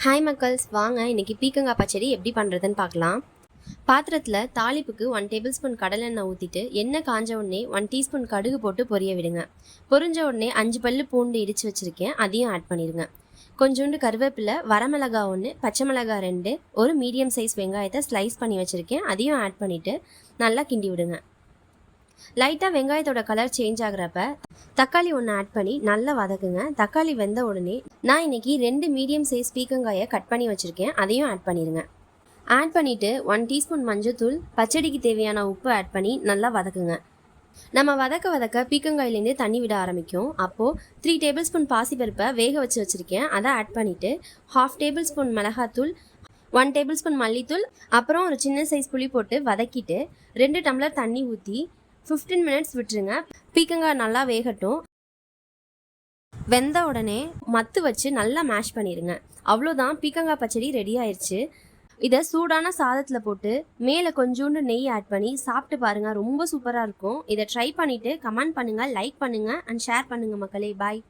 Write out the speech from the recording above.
Hi மக்கள்ஸ், வாங்க இன்னைக்கு பீக்கங்காய் பச்சடி எப்படி பண்ணுறதுன்னு பார்க்கலாம். பாத்திரத்தில் தாளிப்புக்கு 1 டேபிள் ஸ்பூன் கடலெண்ணெய் ஊற்றிட்டு எண்ணெய் காஞ்ச உடனே 1 டீஸ்பூன் கடுகு போட்டு பொரிய விடுங்க. பொரிஞ்ச உடனே 5 பல்லு பூண்டு இடித்து வச்சுருக்கேன், அதையும் ஆட் பண்ணிடுங்க. கொஞ்சோண்டு கருவேப்பிலை, வரமிளகாய் 1, பச்சை மிளகாய் 2, ஒரு மீடியம் சைஸ் வெங்காயத்தை ஸ்லைஸ் பண்ணி வச்சுருக்கேன், அதையும் ஆட் பண்ணிவிட்டு நல்லா கிண்டி விடுங்க. லைட்டாக வெங்காயத்தோட கலர் சேஞ்ச் ஆகுறப்ப தக்காளி 1 ஆட் பண்ணி நல்லா வதக்குங்க. தக்காளி வெந்த உடனே நான் இன்னைக்கு 2 மீடியம் சைஸ் பீக்கங்காயை கட் பண்ணி வச்சுருக்கேன், அதையும் ஆட் பண்ணிடுங்க. ஆட் பண்ணிவிட்டு 1 டீஸ்பூன் மஞ்சள்தூள், பச்சடிக்கு தேவையான உப்பு ஆட் பண்ணி நல்லா வதக்குங்க. நம்ம வதக்க பீக்கங்காயிலேருந்து தண்ணி விட ஆரம்பிக்கும். அப்போது 3 டேபிள் ஸ்பூன் பாசிப்பருப்பை வேக வச்சுருக்கேன், அதை ஆட் பண்ணிவிட்டு 1/2 டேபிள் ஸ்பூன் மிளகாத்தூள், 1 டேபிள் ஸ்பூன் மல்லித்தூள், அப்புறம் ஒரு சின்ன சைஸ் புளி போட்டு வதக்கிட்டு 2 டம்ளர் தண்ணி ஊற்றி 15 மினிட்ஸ் விட்டுருங்க. பீக்கங்காய் நல்லா வேகட்டும். வெந்த உடனே மத்து வச்சு நல்லா மேஷ் பண்ணிடுங்க. அவ்வளோதான், பீக்கங்காய் பச்சடி ரெடி ஆயிடுச்சு. இதை சூடான சாதத்தில் போட்டு மேலே கொஞ்சோண்டு நெய் ஆட் பண்ணி சாப்பிட்டு பாருங்கள், ரொம்ப சூப்பராக இருக்கும். இதை ட்ரை பண்ணிவிட்டு கமெண்ட் பண்ணுங்கள், லைக் பண்ணுங்கள் அண்ட் ஷேர் பண்ணுங்கள் மக்களே. பாய்.